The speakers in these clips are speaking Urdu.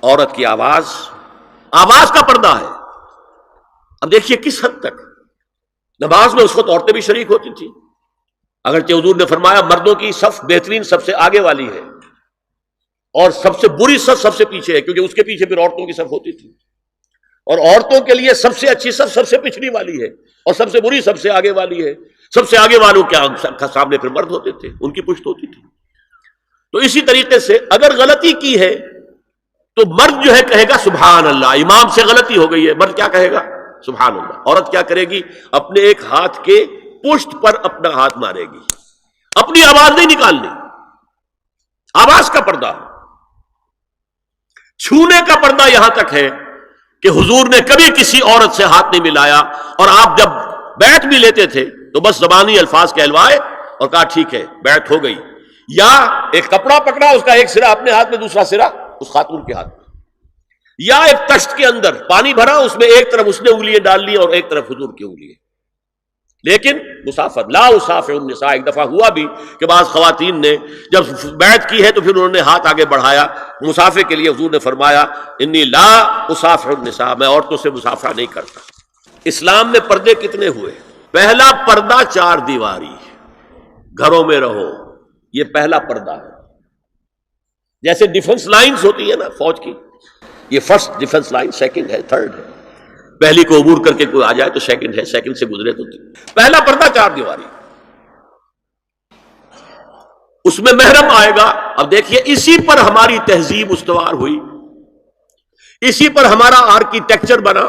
عورت کی آواز کا پردہ ہے. اب دیکھیے کس حد تک نماز میں اس وقت عورتیں بھی شریک ہوتی تھی، اگرچہ حضور نے فرمایا مردوں کی صف بہترین سب سے آگے والی ہے اور سب سے بری صف سب سے پیچھے ہے، کیونکہ اس کے پیچھے پھر عورتوں کی صف ہوتی تھی، اور عورتوں کے لیے سب سے اچھی صف سب سے پچھلی والی ہے اور سب سے بری سب سے آگے والی ہے. سب سے آگے والوں کے سامنے پھر مرد ہوتے تھے، ان کی پشت ہوتی تھی. تو اسی طریقے سے اگر غلطی کی ہے تو مرد جو ہے کہے گا سبحان اللہ. امام سے غلطی ہو گئی ہے، مرد کیا کہے گا؟ سبحان اللہ. عورت کیا کرے گی؟ اپنے ایک ہاتھ کے پشت پر اپنا ہاتھ مارے گی، اپنی آواز نہیں نکالنی. آواز کا پردہ. چھونے کا پردہ یہاں تک ہے کہ حضور نے کبھی کسی عورت سے ہاتھ نہیں ملایا، اور آپ جب بیعت بھی لیتے تھے تو بس زبانی الفاظ کہلوائے اور کہا ٹھیک ہے بیعت ہو گئی، یا ایک کپڑا پکڑا، اس کا ایک سرا اپنے ہاتھ میں دوسرا سرا اس خاتون کے ہاتھ میں، یا ایک تشت کے اندر پانی بھرا، اس میں ایک طرف اس نے انگلیاں ڈال لی اور ایک طرف حضور کی انگلیاں. لیکن مسافر لا اسافر النساء. ایک دفعہ ہوا بھی کہ بعض خواتین نے جب بیعت کی ہے تو پھر انہوں نے ہاتھ آگے بڑھایا مسافے کے لیے. حضور نے فرمایا انی لا اسافر النساء، میں عورتوں سے مسافرہ نہیں کرتا. اسلام میں پردے کتنے ہوئے؟ پہلا پردہ 4 دیواری، گھروں میں رہو، یہ پہلا پردہ ہے. جیسے ڈیفنس لائنز ہوتی ہے نا فوج کی، یہ فرسٹ ڈیفنس لائن، سیکنڈ ہے، تھرڈ ہے. پہلی کو عبور کر کے کوئی آ جائے تو سیکنڈ ہے، سیکنڈ سے گزرے تو پہلا پردہ 4 دیواری. اس میں محرم آئے گا. اب دیکھیے اسی پر ہماری تہذیب استوار ہوئی، اسی پر ہمارا آرکیٹیکچر بنا.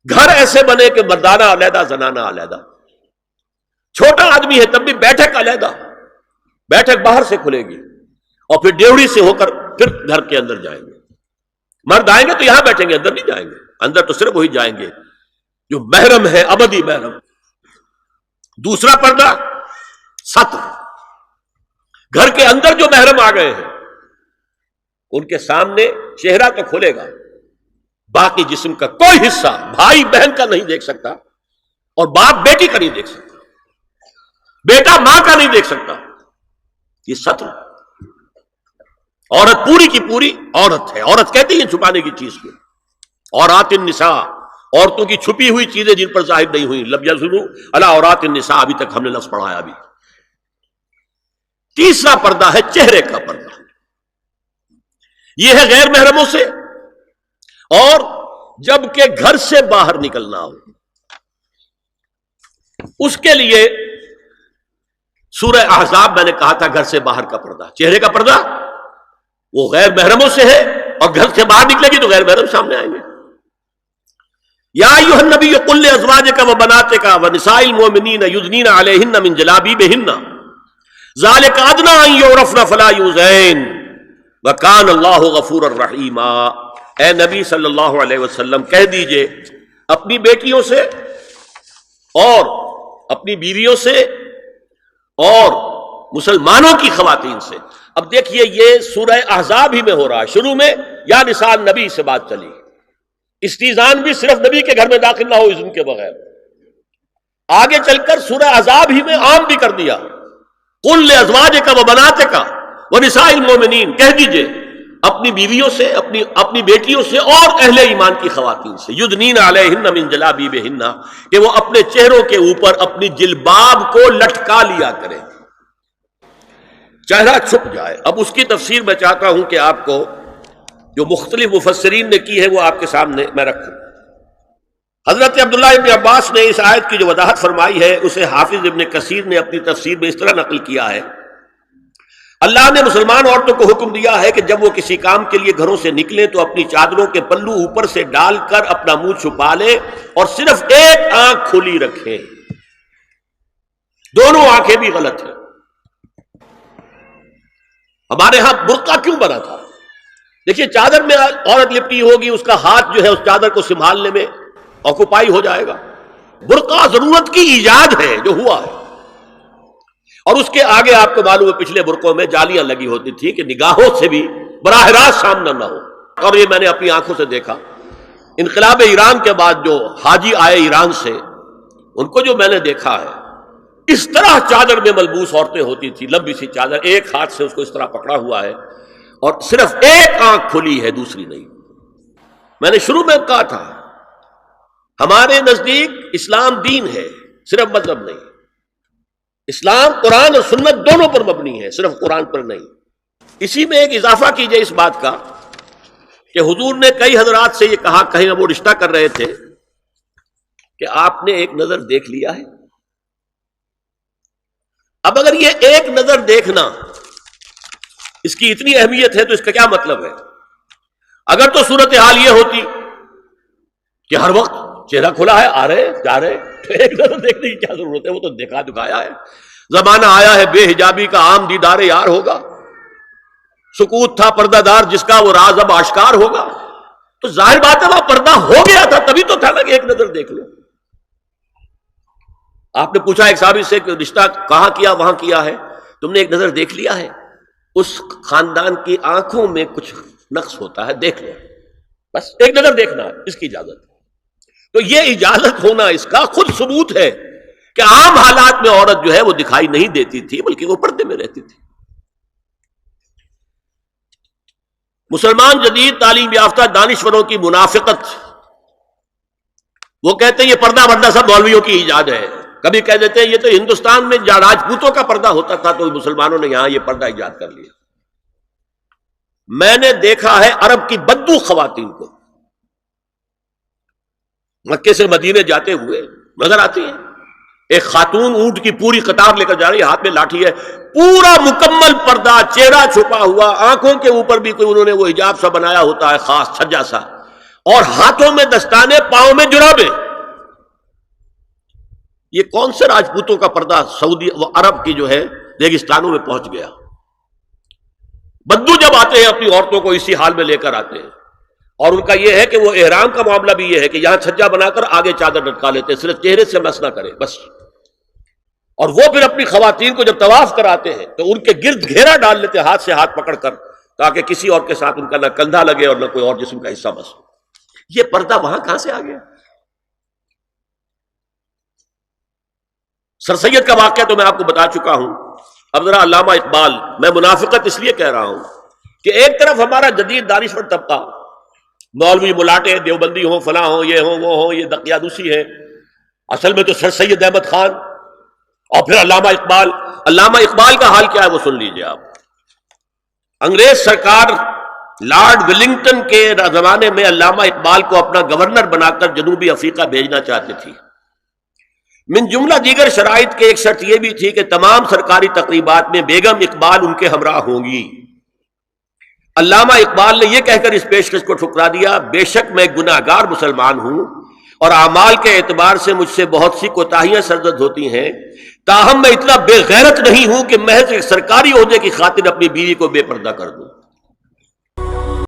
گھر ایسے بنے کہ مردانہ علیحدہ، زنانہ علیحدہ. چھوٹا آدمی ہے تب بھی بیٹھک علیحدہ، بیٹھک باہر سے کھلے گی اور پھر ڈیوڑی سے ہو کر پھر گھر کے اندر جائیں گے. مرد آئیں گے تو یہاں بیٹھیں گے، اندر نہیں جائیں گے. اندر تو صرف وہی جائیں گے جو محرم ہے، ابدی محرم. دوسرا پردہ ستر. گھر کے اندر جو محرم آ گئے ہیں ان کے سامنے چہرہ تو کھلے گا، باقی جسم کا کوئی حصہ بھائی بہن کا نہیں دیکھ سکتا، اور باپ بیٹی کا نہیں دیکھ سکتا، بیٹا ماں کا نہیں دیکھ سکتا. یہ ستر. عورت پوری کی پوری عورت ہے. عورت کہتی ہے چھپانے کی چیز کو. عورات النساء، عورتوں کی چھپی ہوئی چیزیں جن پر ظاہر نہیں ہوئی. لم یظہروا علی عورات النساء، ابھی تک ہم نے لفظ پڑھایا ابھی. تیسرا پردہ ہے چہرے کا پردہ. یہ ہے غیر محرموں سے، اور جب کہ گھر سے باہر نکلنا ہو اس کے لیے سورہ احزاب میں نے کہا تھا گھر سے باہر کا پردہ. چہرے کا پردہ وہ غیر محرموں سے ہے، اور گھر سے باہر نکلے گی تو غیر محرم سامنے آئیں گے. یا ایھا النبی قل لازواجک وبناتک ونساء المؤمنین یدنین علیہن من جلابیبہن ذلک ادنی ان یعرفن فلا یؤذین وکان اللہ غفورا رحیما. اے نبی صلی اللہ علیہ وسلم کہہ دیجئے اپنی بیٹیوں سے اور اپنی بیویوں سے اور مسلمانوں کی خواتین سے. اب دیکھیے یہ سورہ احزاب ہی میں ہو رہا ہے. شروع میں یا نساء نبی سے بات چلی، استیزان بھی صرف نبی کے گھر میں داخل نہ ہو اذن کے بغیر. آگے چل کر سورہ احزاب ہی میں عام بھی کر دیا. قل لازواجک وبناتک ونساء المؤمنین، کہہ دیجئے اپنی بیویوں سے، اپنی بیٹیوں سے اور اہل ایمان کی خواتین سے، یدنین علیہن من جلابیبہن، کہ وہ اپنے چہروں کے اوپر اپنی جلباب کو لٹکا لیا کریں، چہرہ چھپ جائے. اب اس کی تفسیر میں چاہتا ہوں کہ آپ کو جو مختلف مفسرین نے کی ہے وہ آپ کے سامنے میں رکھوں. حضرت عبداللہ ابن عباس نے اس آیت کی جو وضاحت فرمائی ہے اسے حافظ ابن کثیر نے اپنی تفسیر میں اس طرح نقل کیا ہے. اللہ نے مسلمان عورتوں کو حکم دیا ہے کہ جب وہ کسی کام کے لیے گھروں سے نکلیں تو اپنی چادروں کے پلو اوپر سے ڈال کر اپنا منہ چھپا لیں اور صرف ایک آنکھ کھلی رکھیں. دونوں آنکھیں بھی غلط ہیں. ہمارے ہاں برقع کیوں بنا تھا؟ دیکھیے چادر میں عورت لپٹی ہوگی، اس کا ہاتھ جو ہے اس چادر کو سنبھالنے میں آکوپائی ہو جائے گا. برقع ضرورت کی ایجاد ہے جو ہوا ہے، اور اس کے آگے آپ کو معلوم ہے پچھلے برقعوں میں جالیاں لگی ہوتی تھی کہ نگاہوں سے بھی براہ راست سامنا نہ ہو. اور یہ میں نے اپنی آنکھوں سے دیکھا. انقلاب ایران کے بعد جو حاجی آئے ایران سے، ان کو جو میں نے دیکھا ہے اس طرح چادر میں ملبوس عورتیں ہوتی تھی، لمبی سی چادر، ایک ہاتھ سے اس کو اس طرح پکڑا ہوا ہے اور صرف ایک آنکھ کھلی ہے دوسری نہیں. میں نے شروع میں کہا تھا ہمارے نزدیک اسلام دین ہے، صرف مذہب نہیں. اسلام قرآن اور سنت دونوں پر مبنی ہے، صرف قرآن پر نہیں. اسی میں ایک اضافہ کیجئے اس بات کا کہ حضور نے کئی حضرات سے یہ کہا، کہیں وہ رشتہ کر رہے تھے کہ آپ نے ایک نظر دیکھ لیا ہے. اب اگر یہ ایک نظر دیکھنا اس کی اتنی اہمیت ہے تو اس کا کیا مطلب ہے؟ اگر تو صورتحال یہ ہوتی کہ ہر وقت چہرہ کھلا ہے، آ رہے جا رہے، تو ایک نظر دیکھنے کی کیا ضرورت ہے؟ وہ تو دیکھا دکھایا ہے. زمانہ آیا ہے بے حجابی کا، عام دیدار یار ہوگا. سکوت تھا پردہ دار جس کا، وہ راز اب آشکار ہوگا. تو ظاہر بات ہے وہ پردہ ہو گیا تھا، تبھی تو تھا نا کہ ایک نظر دیکھ لو. آپ نے پوچھا ایک صحابی سے کہ رشتہ کہاں کیا؟ وہاں کیا ہے. تم نے ایک نظر دیکھ لیا ہے. اس خاندان کی آنکھوں میں کچھ نقص ہوتا ہے، دیکھ لو. بس ایک نظر دیکھنا ہے، اس کی اجازت. تو یہ اجازت ہونا اس کا خود ثبوت ہے کہ عام حالات میں عورت جو ہے وہ دکھائی نہیں دیتی تھی، بلکہ وہ پردے میں رہتی تھی. مسلمان جدید تعلیم یافتہ دانشوروں کی منافقت، وہ کہتے ہیں یہ پردہ وردہ سب مولویوں کی ایجاد ہے. کبھی کہہ دیتے ہیں یہ تو ہندوستان میں راجپوتوں کا پردہ ہوتا تھا تو مسلمانوں نے یہاں یہ پردہ ایجاد کر لیا. میں نے دیکھا ہے عرب کی بدو خواتین کو مکے سے مدینے جاتے ہوئے نظر آتی ہیں. ایک خاتون اونٹ کی پوری قطار لے کر جا رہی ہے، ہاتھ میں لاٹھی ہے، پورا مکمل پردہ، چہرہ چھپا ہوا، آنکھوں کے اوپر بھی کوئی انہوں نے وہ حجاب سا بنایا ہوتا ہے خاص چھجا سا، اور ہاتھوں میں دستانے، پاؤں میں جرابیں. یہ کون سے راجپوتوں کا پردہ سعودی و عرب کی جو ہے ریگستانوں میں پہنچ گیا. بدو جب آتے ہیں اپنی عورتوں کو اسی حال میں لے کر آتے ہیں، اور ان کا یہ ہے کہ وہ احرام کا معاملہ بھی یہ ہے کہ یہاں چھجا بنا کر آگے چادر لٹکا لیتے ہیں، صرف چہرے سے مس نہ کرے بس. اور وہ پھر اپنی خواتین کو جب طواف کراتے ہیں تو ان کے گرد گھیرا ڈال لیتے ہاتھ سے ہاتھ پکڑ کر، تاکہ کسی اور کے ساتھ ان کا نہ کندھا لگے اور نہ کوئی اور جسم کا حصہ بس. یہ پردہ وہاں کہاں سے آ گیا؟ سر سید کا واقعہ تو میں آپ کو بتا چکا ہوں. اب ذرا علامہ اقبال، میں منافقت اس لیے کہہ رہا ہوں کہ ایک طرف ہمارا جدید دانشور طبقہ، مولوی ملاٹے دیوبندی ہوں، فلاں ہوں، یہ ہوں وہ ہوں، یہ دقیانوسی ہے. اصل میں تو سر سید احمد خان اور پھر علامہ اقبال. علامہ اقبال کا حال کیا ہے وہ سن لیجئے آپ. انگریز سرکار لارڈ ولنگٹن کے زمانے میں علامہ اقبال کو اپنا گورنر بنا کر جنوبی افریقہ بھیجنا چاہتے تھی. من جملہ دیگر شرائط کے ایک شرط یہ بھی تھی کہ تمام سرکاری تقریبات میں بیگم اقبال ان کے ہمراہ ہوں گی. علامہ اقبال نے یہ کہہ کر اس پیشکش کو ٹھکرا دیا، بے شک میں گناہگار مسلمان ہوں اور اعمال کے اعتبار سے مجھ سے بہت سی کوتاہیاں سرزد ہوتی ہیں، تاہم میں اتنا بے غیرت نہیں ہوں کہ محض ایک سرکاری عہدے کی خاطر اپنی بیوی کو بے پردہ کر دوں.